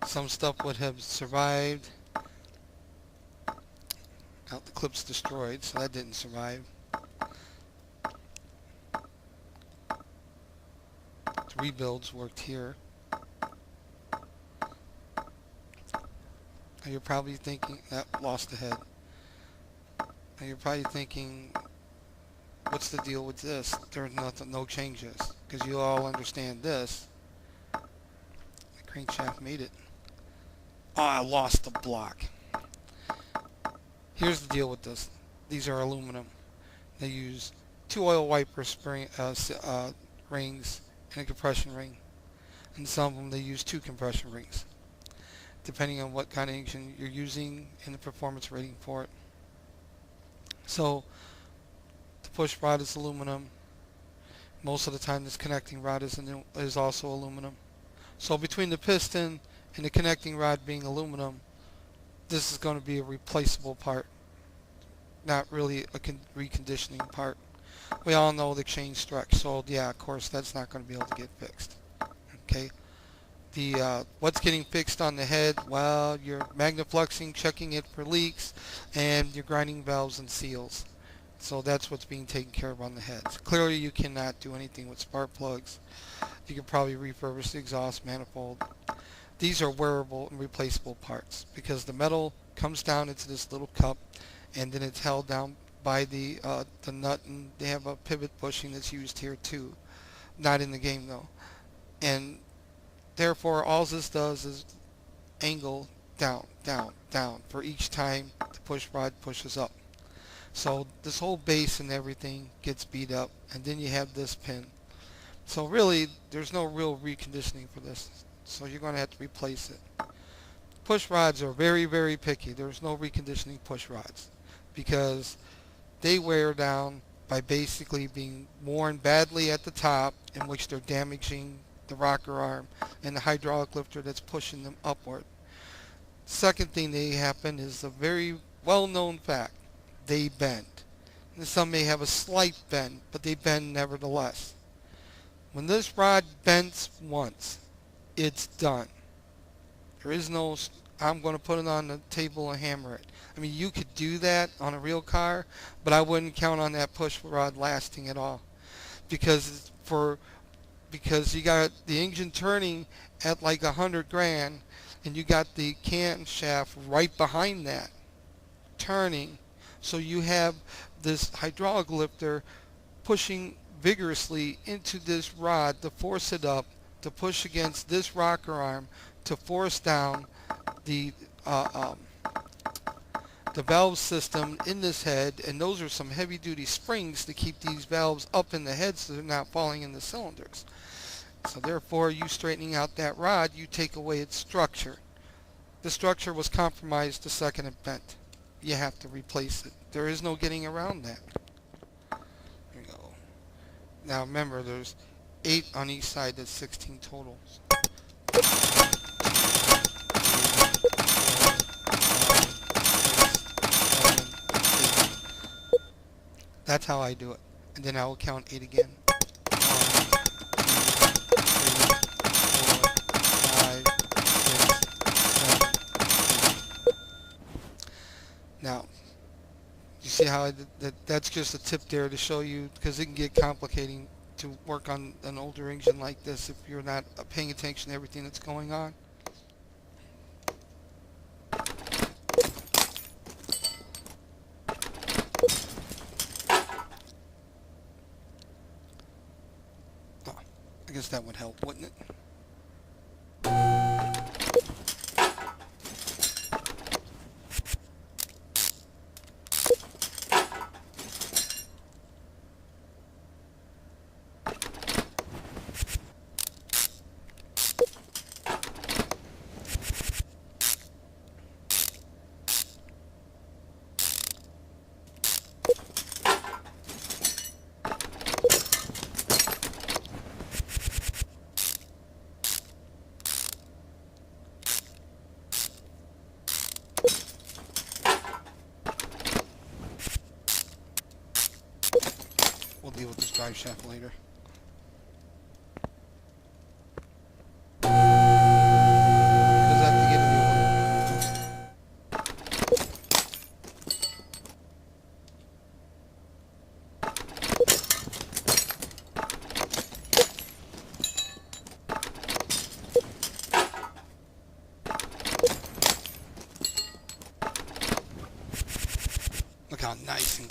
Some stuff would have survived. Now the clip's destroyed, so that didn't survive. The rebuilds worked here. Now you're probably thinking, that lost the head. Now you're probably thinking, what's the deal with this? There's nothing, no changes. Because you all understand this. The crankshaft made it. Oh, I lost the block. Here's the deal with this. These are aluminum. They use 2 oil wiper rings and a compression ring. And some of them they use 2 compression rings, depending on what kind of engine you're using and the performance rating for it. So the push rod is aluminum. Most of the time this connecting rod is also aluminum. So between the piston and the connecting rod being aluminum, this is going to be a replaceable part, not really a reconditioning part. We all know the chain stretch, so yeah, of course that's not going to be able to get fixed. Okay. The what's getting fixed on the head? Well, you're magnifluxing, checking it for leaks, and you're grinding valves and seals. So that's what's being taken care of on the heads. Clearly you cannot do anything with spark plugs. You can probably refurbish the exhaust manifold. These are wearable and replaceable parts because the metal comes down into this little cup and then it's held down by the nut, and they have a pivot bushing that's used here too. Not in the game though. And therefore all this does is angle down, down, down for each time the push rod pushes up. So this whole base and everything gets beat up, and then you have this pin. So really there's no real reconditioning for this. So you're going to have to replace it. Push rods are very, very picky. There's no reconditioning push rods because they wear down by basically being worn badly at the top, in which they're damaging the rocker arm and the hydraulic lifter that's pushing them upward. Second thing that happen is a very well-known fact. They bend. And some may have a slight bend, but they bend nevertheless. When this rod bends once, it's done. There is no, I'm going to put it on the table and hammer it. I mean, you could do that on a real car, but I wouldn't count on that push rod lasting at all. Because you got the engine turning at like 100 grand, and you got the camshaft right behind that turning. So you have this hydraulic lifter pushing vigorously into this rod to force it up, to push against this rocker arm, to force down the valve system in this head, and those are some heavy duty springs to keep these valves up in the head so they're not falling in the cylinders. So therefore, you straightening out that rod, you take away its structure. The structure was compromised the second it bent. You have to replace it. There is no getting around that. There you go. Now remember, there's 8 on each side, that's 16 total. That's how I do it. And then I will count 8 again. 1, 2, 3, 4, 5, 6, 7, 8. Now, you see how I did that? That's just a tip there to show you, because it can get complicating to work on an older engine like this if you're not paying attention to everything that's going on. Oh, I guess that would help, wouldn't it? We'll deal with this drive shaft later. Because at the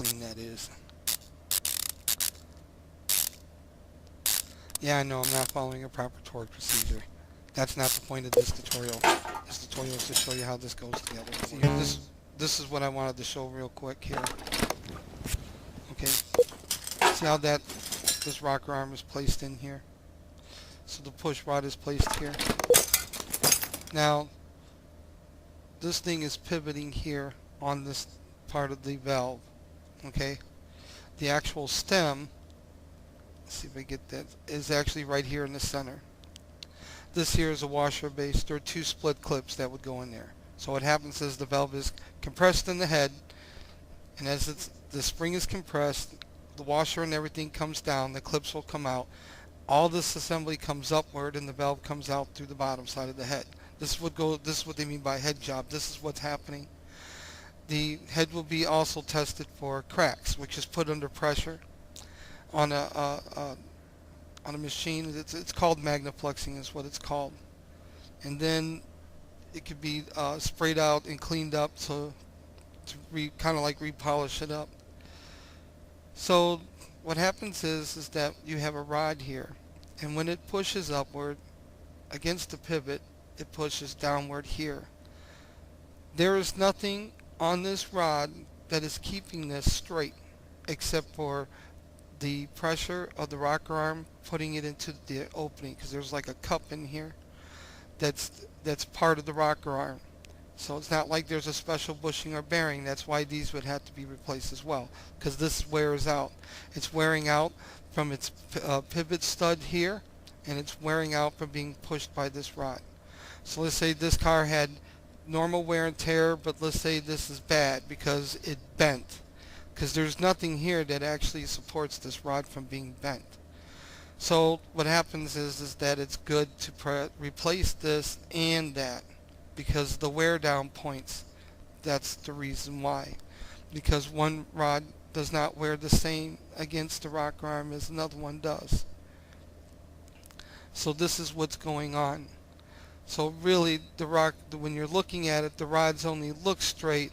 clean, that is. Yeah, I know I'm not following a proper torque procedure. That's not the point of this tutorial. This tutorial is to show you how this goes together. See, this is what I wanted to show real quick here. Okay, see how this rocker arm is placed in here? So the push rod is placed here. Now, this thing is pivoting here on this part of the valve. Okay, the actual stem, let's see if I get that, is actually right here in the center. This here is a washer base. There are two split clips that would go in there. So what happens is the valve is compressed in the head, and as the spring is compressed, the washer and everything comes down, the clips will come out. All this assembly comes upward and the valve comes out through the bottom side of the head. This is what they mean by head job. This is what's happening. The head will be also tested for cracks, which is put under pressure on a machine. It's called Magnum is what it's called. And then it could be sprayed out and cleaned up to kind of like repolish it up. So what happens is that you have a rod here, and when it pushes upward against the pivot, it pushes downward here. There is nothing on this rod that is keeping this straight except for the pressure of the rocker arm putting it into the opening, because there's like a cup in here that's part of the rocker arm. So it's not like there's a special bushing or bearing. That's why these would have to be replaced as well, because this wears out. It's wearing out from its pivot stud here, and it's wearing out from being pushed by this rod. So let's say this car had normal wear and tear, but let's say this is bad because it bent, because there's nothing here that actually supports this rod from being bent. So what happens is that it's good to replace this and that, because the wear down points, that's the reason why. Because one rod does not wear the same against the rocker arm as another one does. So this is what's going on. So really, when you're looking at it, the rods only look straight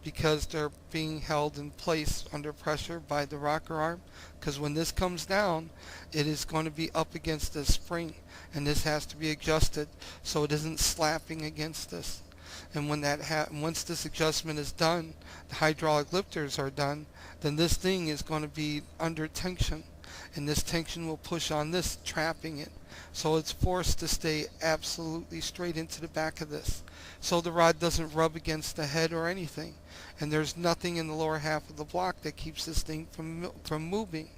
because they're being held in place under pressure by the rocker arm. Because when this comes down, it is going to be up against this spring, and this has to be adjusted so it isn't slapping against this. And when once this adjustment is done, the hydraulic lifters are done, then this thing is going to be under tension, and this tension will push on this, trapping it. So it's forced to stay absolutely straight into the back of this, so the rod doesn't rub against the head or anything, and there's nothing in the lower half of the block that keeps this thing from moving.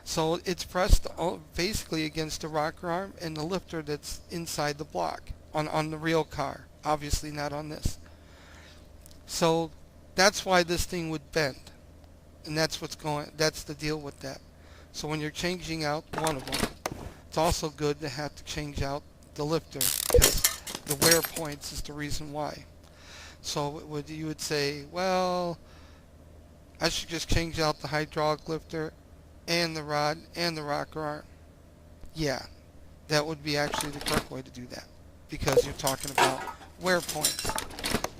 So it's pressed basically against the rocker arm and the lifter that's inside the block on the real car, obviously not on this. So that's why this thing would bend, and that's the deal with that. So when you're changing out one of them, it's also good to have to change out the lifter, because the wear points is the reason why. So you would say, well, I should just change out the hydraulic lifter and the rod and the rocker arm. Yeah, that would be actually the correct way to do that, because you're talking about wear points.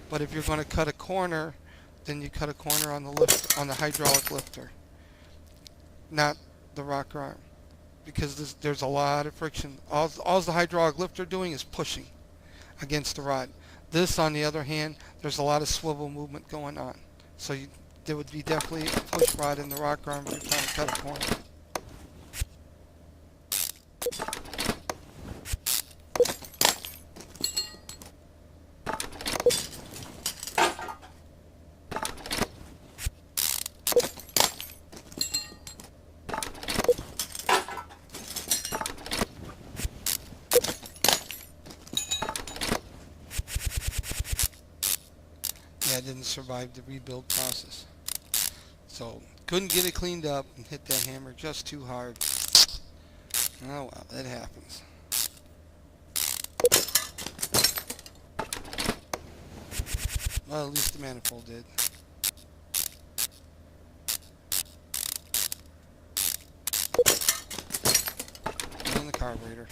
But if you're going to cut a corner, then you cut a corner on the hydraulic lifter, not the rocker arm, because there's a lot of friction. All the hydraulic lifter doing is pushing against the rod. This, on the other hand, there's a lot of swivel movement going on. So there would be definitely a push rod in the rocker arm if you're trying to cut a corner. Yeah, it didn't survive the rebuild process. So couldn't get it cleaned up and hit that hammer just too hard. Oh well, that happens. Well, at least the manifold did. And then the carburetor.